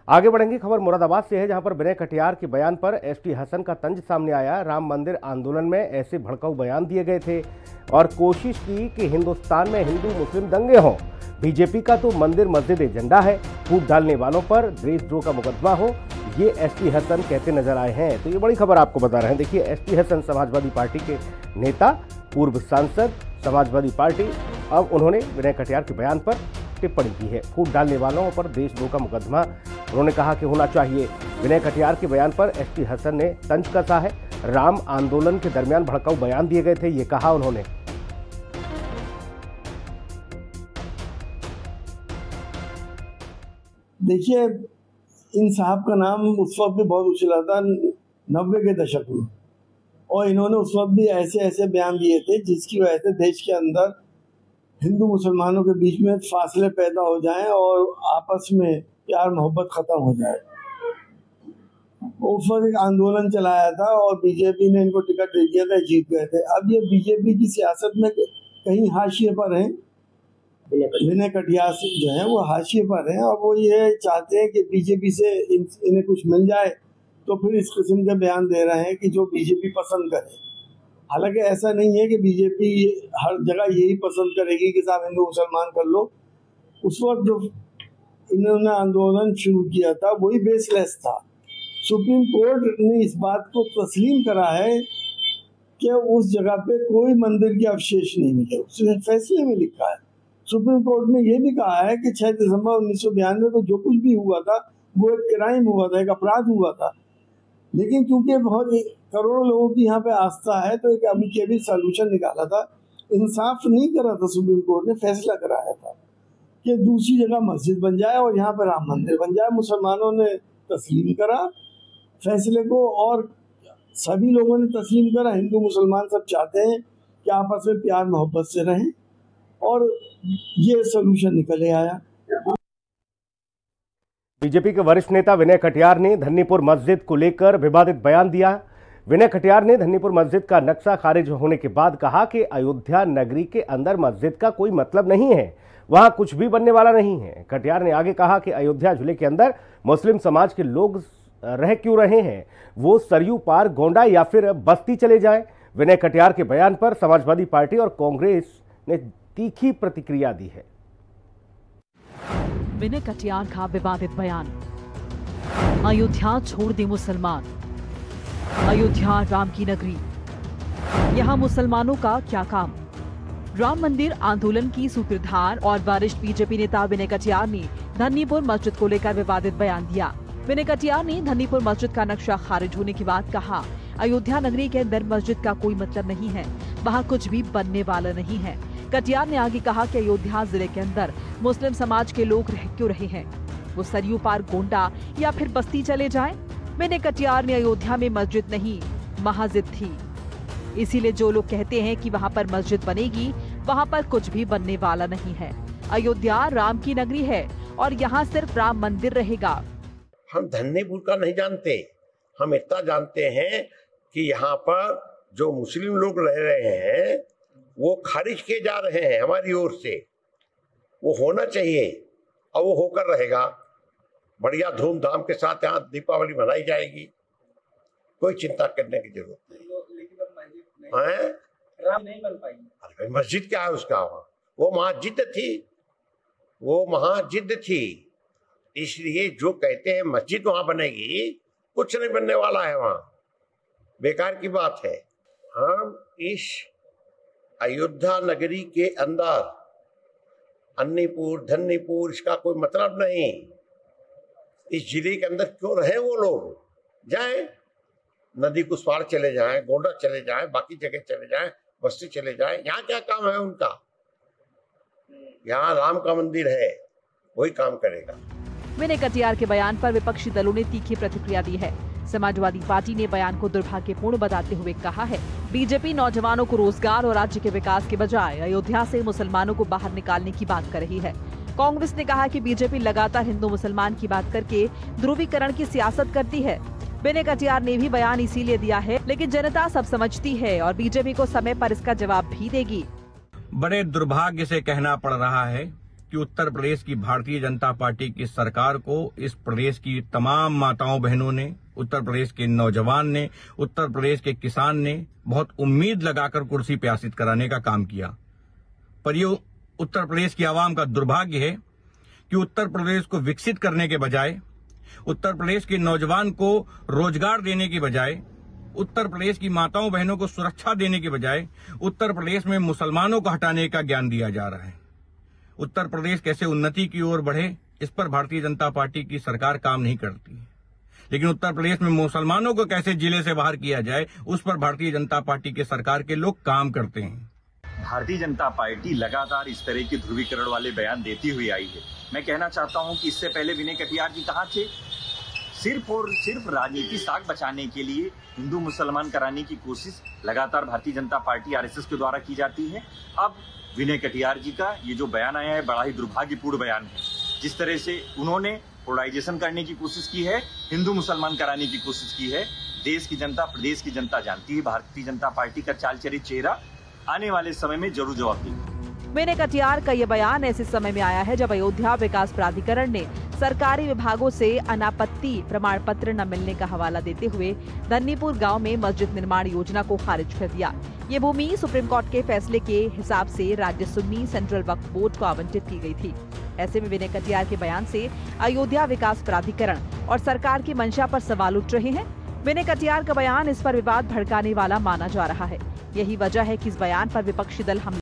आगे बढ़ेंगे। खबर मुरादाबाद से है, जहां पर विनय कटियार के बयान पर एसटी हसन का तंज सामने आया। राम मंदिर आंदोलन में ऐसे भड़काऊ बयान दिए गए थे और कोशिश की कि हिंदुस्तान में हिंदू मुस्लिम दंगे हों। बीजेपी का तो मंदिर मस्जिद एजेंडा है, फूट डालने वालों पर देशद्रोह का मुकदमा हो, ये एसटी हसन कहते नजर आए हैं। तो ये बड़ी खबर आपको बता रहे हैं। देखिए, एसटी हसन समाजवादी पार्टी के नेता, पूर्व सांसद, समाजवादी पार्टी, अब उन्होंने विनय कटियार के बयान पर टिप्पणी की है। फूट डालने वालों पर देशद्रोह का मुकदमा उन्होंने कहा कि होना चाहिए। विनय कटियार के बयान पर एसटी हसन ने तंज कसा है। राम आंदोलन के दरमियान भड़काऊ बयान दिए गए थे, ये कहा उन्होंने। देखिए, इन साहब का नाम उस वक्त भी बहुत उछला था 90 के दशक में, और इन्होंने उस वक्त भी ऐसे ऐसे बयान दिए थे जिसकी वजह से देश के अंदर हिंदू मुसलमानों के बीच में फासले पैदा हो जाएं और आपस में प्यार मोहब्बत खत्म हो जाए। उस वक्त एक आंदोलन चलाया था और बीजेपी ने इनको टिकट दे दिया था, जीत गए थे। अब ये बीजेपी की सियासत में कहीं हाशिए पर हैं। विनय कटियार जो है वो हाशिए पर हैं और वो ये चाहते हैं कि बीजेपी से इन्हें कुछ मिल जाए, तो फिर इस किस्म के बयान दे रहे हैं कि जो बीजेपी पसंद करे। हालांकि ऐसा नहीं है कि बीजेपी हर जगह यही पसंद करेगी कि साहब हिंदू मुसलमान कर लो। उस वक्त जो इन्होंने आंदोलन शुरू किया था वही बेसलेस था। सुप्रीम कोर्ट ने इस बात को तस्लीम करा है कि उस जगह पे कोई मंदिर के अवशेष नहीं मिले, उसने फैसले में लिखा है। सुप्रीम कोर्ट ने यह भी कहा है कि 6 दिसंबर 1992 को जो कुछ भी हुआ था वो एक क्राइम हुआ था, एक अपराध हुआ था। लेकिन क्योंकि बहुत करोड़ों लोगों की यहाँ पे आस्था है, तो एक अभी सॉल्यूशन निकाला था। इंसाफ नहीं करा था सुप्रीम कोर्ट ने, फैसला कराया था कि दूसरी जगह मस्जिद बन जाए और यहाँ पे राम मंदिर बन जाए। मुसलमानों ने तस्लीम करा फैसले को और सभी लोगों ने तस्लीम करा। हिंदू मुसलमान सब चाहते हैं कि आपस में प्यार मोहब्बत से रहें और ये सॉल्यूशन निकले आया। बीजेपी के वरिष्ठ नेता विनय कटियार ने धन्नीपुर मस्जिद को लेकर विवादित बयान दिया। विनय कटियार ने धन्नीपुर मस्जिद का नक्शा खारिज होने के बाद कहा कि अयोध्या नगरी के अंदर मस्जिद का कोई मतलब नहीं है, वहां कुछ भी बनने वाला नहीं है। कटियार ने आगे कहा कि अयोध्या जिले के अंदर मुस्लिम समाज के लोग रह क्यों रहे हैं, वो सरयू पार गोंडा या फिर बस्ती चले जाएं। विनय कटियार के बयान पर समाजवादी पार्टी और कांग्रेस ने तीखी प्रतिक्रिया दी है। विनय कटियार का विवादित बयान। अयोध्या छोड़ दे मुसलमान, अयोध्या राम की नगरी, यहाँ मुसलमानों का क्या काम। राम मंदिर आंदोलन की सूत्रधार और वरिष्ठ बीजेपी नेता विनय कटियार ने धन्नीपुर मस्जिद को लेकर विवादित बयान दिया। विनय कटियार ने धन्नीपुर मस्जिद का नक्शा खारिज होने के बाद कहा, अयोध्या नगरी के अंदर मस्जिद का कोई मतलब नहीं है, वहाँ कुछ भी बनने वाला नहीं है। कटियार ने आगे कहा कि अयोध्या जिले के अंदर मुस्लिम समाज के लोग रह क्यों रहे हैं, वो सरयू पार गोंडा या फिर बस्ती चले जाएं। विनय कटियार ने अयोध्या में मस्जिद नहीं मस्जिद थी, इसीलिए जो लोग कहते हैं कि वहां पर मस्जिद बनेगी, वहां पर कुछ भी बनने वाला नहीं है। अयोध्या राम की नगरी है और यहाँ सिर्फ राम मंदिर रहेगा। हम धन्नीपुर का नहीं जानते, हम इतना जानते हैं कि यहाँ पर जो मुस्लिम लोग रह रहे हैं वो खारिज किए जा रहे हैं हमारी ओर से। वो होना चाहिए और वो होकर रहेगा। बढ़िया धूमधाम के साथ यहाँ दीपावली मनाई जाएगी, कोई चिंता करने की जरूरत नहीं है। राम नहीं बन पाएगी। अरे मस्जिद क्या है उसका, वो महाजिद थी, वो महाजिद थी। इसलिए जो कहते हैं मस्जिद वहां बनेगी, कुछ नहीं बनने वाला है, वहां बेकार की बात है। हम इस अयोध्या नगरी के अंदर अन्नीपुर धन्नीपुर इसका कोई मतलब नहीं। इस जिले के अंदर क्यों रहे वो लोग, जाएं नदी कुछ पार चले जाएं, गोंडा चले जाएं, बाकी जगह चले जाएं, बस्ती चले जाएं। यहाँ क्या काम है उनका, यहाँ राम का मंदिर है, वही काम करेगा। विनय कटियार के बयान पर विपक्षी दलों ने तीखी प्रतिक्रिया दी है। समाजवादी पार्टी ने बयान को दुर्भाग्यपूर्ण बताते हुए कहा है, बीजेपी नौजवानों को रोजगार और राज्य के विकास के बजाय अयोध्या से मुसलमानों को बाहर निकालने की बात कर रही है। कांग्रेस ने कहा कि बीजेपी लगातार हिंदू मुसलमान की बात करके ध्रुवीकरण की सियासत करती है। विनय कटियार ने भी बयान इसीलिए दिया है, लेकिन जनता सब समझती है और बीजेपी को समय पर इसका जवाब भी देगी। बड़े दुर्भाग्य से कहना पड़ रहा है कि उत्तर प्रदेश की भारतीय जनता पार्टी की सरकार को इस प्रदेश की तमाम माताओं बहनों ने, उत्तर प्रदेश के नौजवान ने, उत्तर प्रदेश के किसान ने बहुत उम्मीद लगाकर कुर्सी पे आसीन कराने का काम किया। पर ये उत्तर प्रदेश की आवाम का दुर्भाग्य है कि उत्तर प्रदेश को विकसित करने के बजाय, उत्तर प्रदेश के नौजवान को रोजगार देने की बजाय, उत्तर प्रदेश की माताओं बहनों को सुरक्षा देने के बजाय उत्तर प्रदेश में मुसलमानों को हटाने का ज्ञान दिया जा रहा है। उत्तर प्रदेश कैसे उन्नति की ओर बढ़े, इस पर भारतीय जनता पार्टी की सरकार काम नहीं करती, लेकिन उत्तर प्रदेश में मुसलमानों को कैसे जिले से बाहर किया जाए, उस पर भारतीय जनता पार्टी के सरकार के लोग काम करते हैं। भारतीय जनता पार्टी लगातार इस तरह के ध्रुवीकरण वाले बयान देती हुई आई है। मैं कहना चाहता हूं कि इससे पहले विनय कटियार जी कहां थे? सिर्फ और सिर्फ राजनीति साख बचाने के लिए हिंदू मुसलमान कराने की कोशिश लगातार भारतीय जनता पार्टी आरएसएस के द्वारा की जाती है। अब विनय कटियार जी का ये जो बयान आया है बड़ा ही दुर्भाग्यपूर्ण बयान है। जिस तरह से उन्होंने पोलराइजेशन करने की कोशिश की है, हिंदू मुसलमान कराने की कोशिश की है, देश की जनता, प्रदेश की जनता जानती है भारतीय जनता पार्टी का चाल चरित चेहरा आने वाले समय में जरूर जवाब देगी। विनय कटियार का ये बयान ऐसे समय में आया है जब अयोध्या विकास प्राधिकरण ने सरकारी विभागों से अनापत्ति प्रमाण पत्र न मिलने का हवाला देते हुए धन्नीपुर गांव में मस्जिद निर्माण योजना को खारिज कर दिया। ये भूमि सुप्रीम कोर्ट के फैसले के हिसाब से राज्य सुन्नी सेंट्रल वक्फ बोर्ड को आवंटित की गई थी। ऐसे में विनय कटियार के बयान से अयोध्या विकास प्राधिकरण और सरकार की मंशा पर सवाल उठ रहे हैं। विनय कटियार का बयान इस पर विवाद भड़काने वाला माना जा रहा है। यही वजह है कि इस बयान पर विपक्षी दल हमला